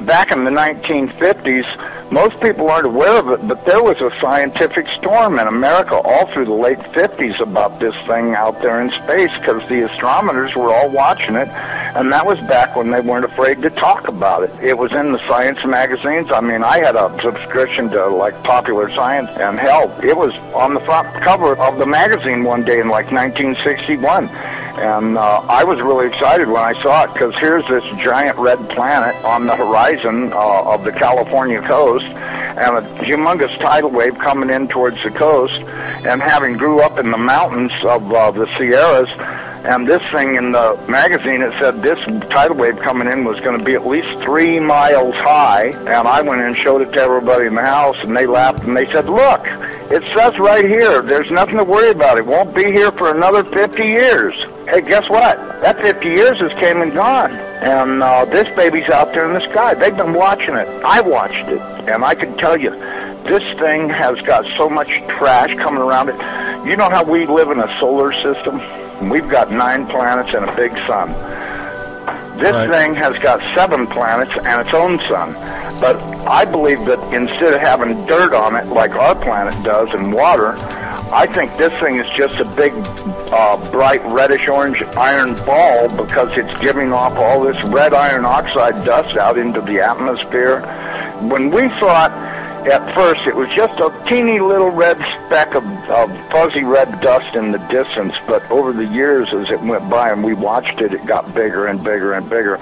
back in the 1950s, most people aren't aware of it, but there was a scientific storm in America all through the late 50s about this thing out there in space, because the astronomers were all watching it, and that was back when they weren't afraid to talk about it. It was in the science magazines. I mean, I had a subscription to, like, Popular Science, and hell, it was on the front cover of the magazine one day in, like, 1961. And I was really excited when I saw it, because here's this giant red planet on the horizon of the California coast, and a humongous tidal wave coming in towards the coast, and having grew up in the mountains of the Sierras, and this thing in the magazine, it said this tidal wave coming in was going to be at least 3 miles high, and I went and showed it to everybody in the house, and they laughed, and they said, look, it says right here, there's nothing to worry about. It won't be here for another 50 years. Hey, guess what? That 50 years has came and gone, and this baby's out there in the sky. They've been watching it. I watched it, and I can tell you, this thing has got so much trash coming around it. You know how we live in a solar system? We've got 9 planets and a big sun. This thing has got 7 planets and its own sun. But I believe that instead of having dirt on it like our planet does and water, I think this thing is just a big, bright reddish-orange iron ball, because it's giving off all this red iron oxide dust out into the atmosphere. When we thought at first it was just a teeny little red speck of fuzzy red dust in the distance, but over the years as it went by and we watched it, it got bigger and bigger and bigger.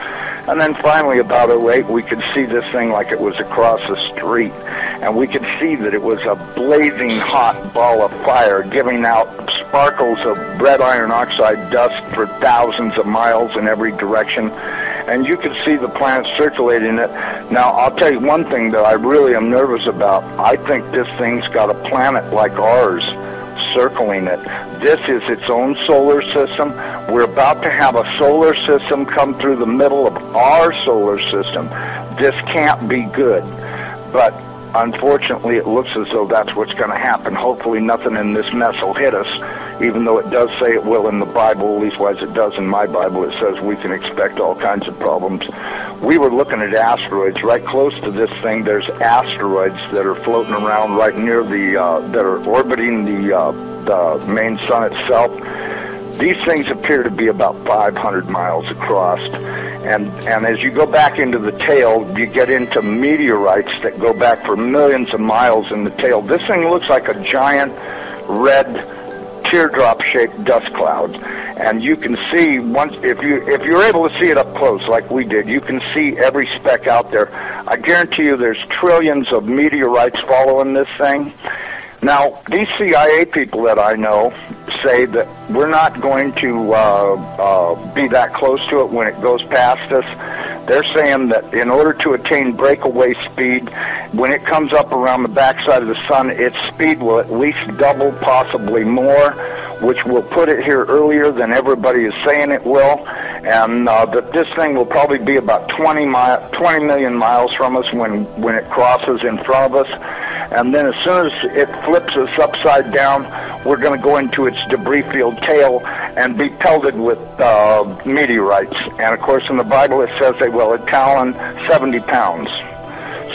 And then finally about '08 we could see this thing like it was across the street, and we could see that it was a blazing hot ball of fire giving out sparkles of red iron oxide dust for thousands of miles in every direction. And you could see the planet circulating it. Now, I'll tell you one thing that I really am nervous about. I think this thing's got a planet like ours circling it. This is its own solar system. We're about to have a solar system come through the middle of our solar system. This can't be good. But unfortunately, it looks as though that's what's going to happen. Hopefully nothing in this mess will hit us, even though it does say it will in the Bible, at leastwise it does in my Bible. It says we can expect all kinds of problems. We were looking at asteroids. Right close to this thing, there's asteroids that are floating around right near the, that are orbiting the main sun itself. These things appear to be about 500 miles across. And as you go back into the tail, you get into meteorites that go back for millions of miles in the tail. This thing looks like a giant red teardrop-shaped dust cloud. And you can see, once if you're able to see it up close like we did, you can see every speck out there. I guarantee you there's trillions of meteorites following this thing. Now, these CIA people that I know say that we're not going to be that close to it when it goes past us. They're saying that in order to attain breakaway speed, when it comes up around the backside of the sun, its speed will at least double, possibly more, which will put it here earlier than everybody is saying it will, and that this thing will probably be about 20 million miles from us when it crosses in front of us. And then as soon as it flips us upside down, we're going to go into its debris field tail and be pelted with meteorites. And of course in the Bible it says they will talon 70 pounds.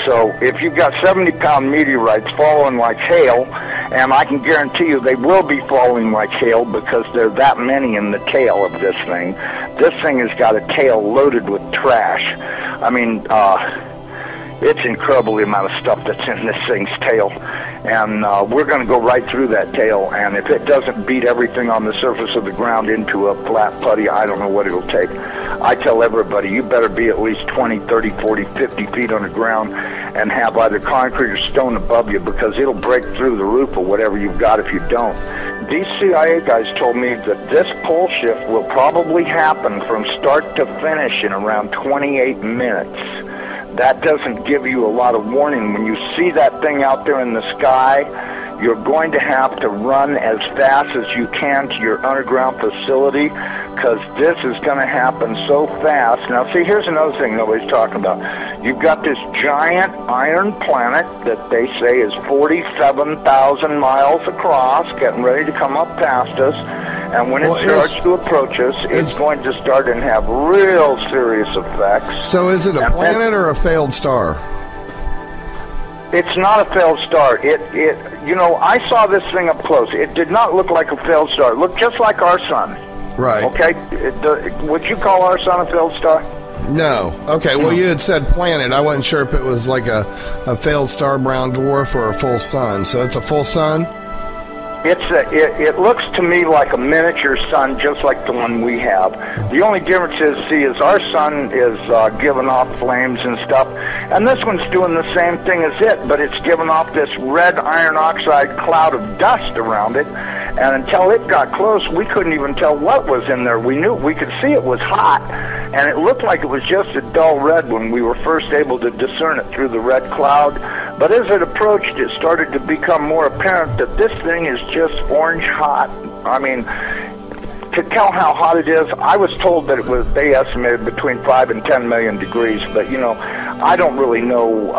So if you've got 70-pound meteorites falling like hail, and I can guarantee you they will be falling like hail because there are that many in the tail of this thing. This thing has got a tail loaded with trash. I mean, it's incredible the amount of stuff that's in this thing's tail. And we're going to go right through that tail, and if it doesn't beat everything on the surface of the ground into a flat putty, I don't know what it'll take. I tell everybody, you better be at least 20, 30, 40, 50 feet on the ground and have either concrete or stone above you, because it'll break through the roof of whatever you've got if you don't. These CIA guys told me that this pole shift will probably happen from start to finish in around 28 minutes. That doesn't give you a lot of warning. When you see that thing out there in the sky, you're going to have to run as fast as you can to your underground facility, because this is going to happen so fast. Now, see, here's another thing nobody's talking about. You've got this giant iron planet that they say is 47,000 miles across, getting ready to come up past us. And when it starts to approach us, it's going to start and have real serious effects. So is it a planet or a failed star? It's not a failed star. You know, I saw this thing up close. It did not look like a failed star. It looked just like our sun. Right. Okay? Would you call our sun a failed star? No. Okay, well, you had said planet. I wasn't sure if it was like a failed star brown dwarf or a full sun. So it's a full sun? It looks to me like a miniature sun, just like the one we have. The only difference is our sun is giving off flames and stuff, and this one's doing the same thing as it, but it's giving off this red iron oxide cloud of dust around it, and until it got close, we couldn't even tell what was in there. We could see it was hot, and it looked like it was just a dull red when we were first able to discern it through the red cloud. But as it approached, it started to become more apparent that this thing is just orange hot. I mean, to tell how hot it is, I was told that they estimated between 5 and 10 million degrees, but, you know, I don't really know,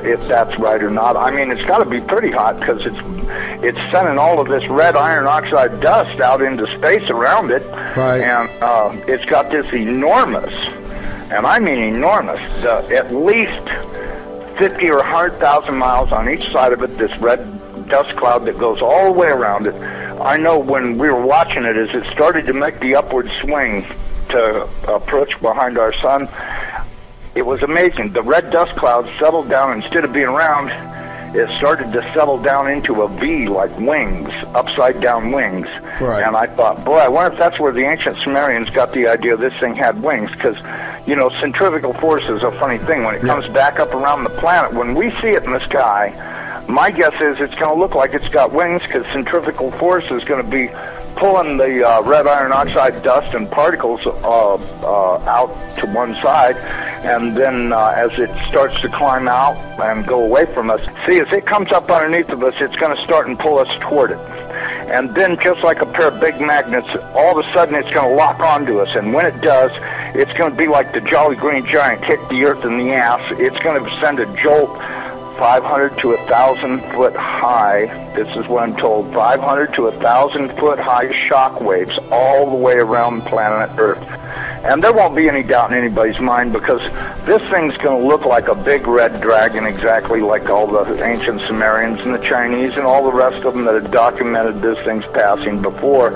if that's right or not. I mean, it's got to be pretty hot because it's sending all of this red iron oxide dust out into space around it. Right. And it's got this enormous, and I mean enormous, at least 50 or 100,000 miles on each side of it, this red dust cloud that goes all the way around it. I know when we were watching it, as it started to make the upward swing to approach behind our sun, it was amazing. The red dust cloud settled down. Instead of being round, it started to settle down into a V, like wings, upside-down wings. Right. And I thought, boy, I wonder if that's where the ancient Sumerians got the idea this thing had wings, because, you know, centrifugal force is a funny thing. When it comes back up around the planet, when we see it in the sky, my guess is it's going to look like it's got wings, because centrifugal force is going to be pulling the red iron oxide dust and particles out to one side, and then as it starts to climb out and go away from us, see, as it comes up underneath of us, it's going to start and pull us toward it. And then, just like a pair of big magnets, all of a sudden it's going to lock onto us. And when it does, it's going to be like the Jolly Green Giant hit the earth in the ass. It's going to send a jolt 500 to 1,000 foot high. This is what I'm told. 500 to 1,000 foot high shock waves all the way around planet Earth. And there won't be any doubt in anybody's mind, because this thing's going to look like a big red dragon, exactly like all the ancient Sumerians and the Chinese and all the rest of them that had documented this thing's passing before.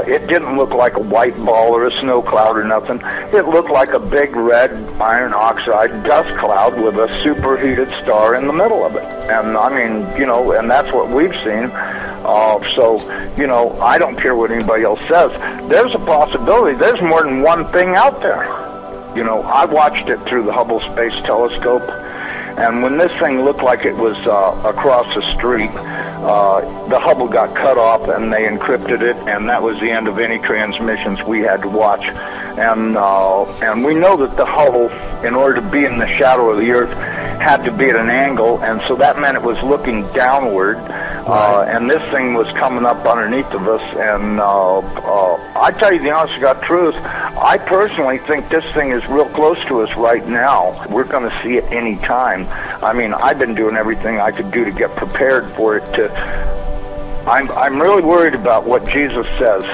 It didn't look like a white ball or a snow cloud or nothing. It looked like a big red iron oxide dust cloud with a superheated star in the middle of it. And I mean, you know, and that's what we've seen. So, you know, I don't care what anybody else says. There's a possibility. There's more than one thing out there. You know, I watched it through the Hubble Space Telescope, and when this thing looked like it was across the street, the Hubble got cut off and they encrypted it, and that was the end of any transmissions we had to watch. And we know that the Hubble, in order to be in the shadow of the Earth, had to be at an angle, and so that meant it was looking downward. And this thing was coming up underneath of us, and I tell you the honest to God truth, I personally think this thing is real close to us right now. We're going to see it any time. I mean, I've been doing everything I could do to get prepared for it. I'm really worried about what Jesus says.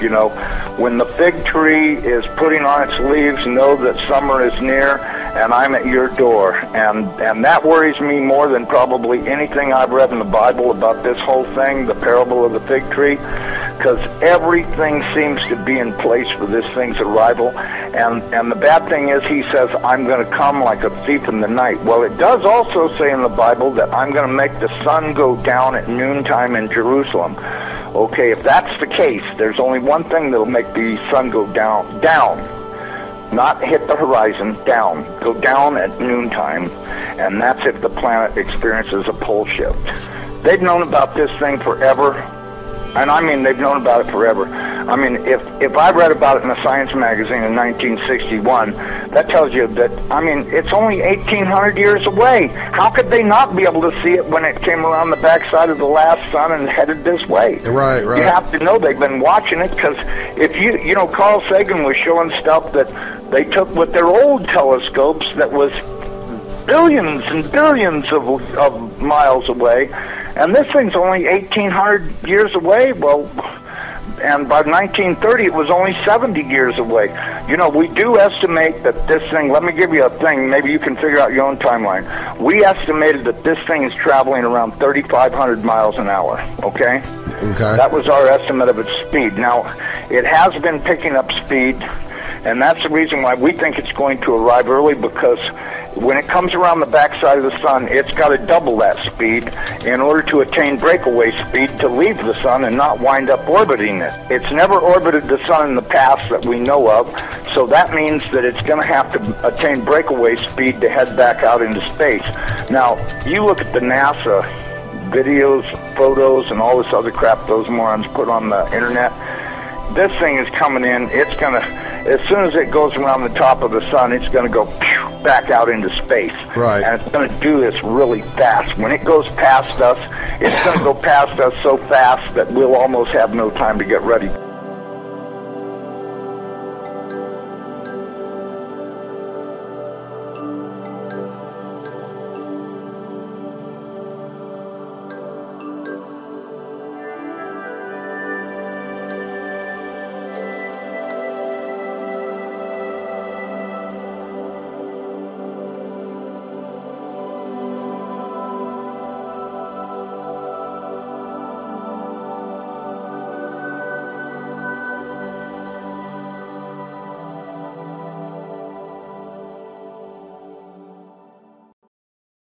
You know, when the fig tree is putting on its leaves, know that summer is near, and I'm at your door. And that worries me more than probably anything I've read in the Bible about this whole thing, the parable of the fig tree, because everything seems to be in place for this thing's arrival. And the bad thing is, he says, I'm going to come like a thief in the night. Well, it does also say in the Bible that I'm going to make the sun go down at noontime in Jerusalem. Okay, if that's the case, there's only one thing that'll make the sun go down, not hit the horizon, go down at noontime, and that's if the planet experiences a pole shift. They've known about this thing forever, and I mean they've known about it forever. I mean, if I read about it in a science magazine in 1961, that tells you that, I mean, it's only 1,800 years away. How could they not be able to see it when it came around the backside of the last sun and headed this way? Right. You have to know they've been watching it, because if you know, Carl Sagan was showing stuff that they took with their old telescopes that was billions and billions of miles away, and this thing's only 1,800 years away. Well, and by 1930 it was only 70 years away. You know, we do estimate that this thing, let me give you a thing, maybe you can figure out your own timeline. We estimated that this thing is traveling around 3,500 miles an hour, okay? Okay. That was our estimate of its speed. Now, it has been picking up speed, and that's the reason why we think it's going to arrive early, because when it comes around the backside of the sun, it's got to double that speed in order to attain breakaway speed to leave the sun and not wind up orbiting it. It's never orbited the sun in the past that we know of, so that means that it's going to have to attain breakaway speed to head back out into space. Now, you look at the NASA videos, photos, and all this other crap those morons put on the internet. This thing is coming in. It's going to, as soon as it goes around the top of the sun, it's going to go back out into space. Right. And it's going to do this really fast. When it goes past us, it's going to go past us so fast that we'll almost have no time to get ready.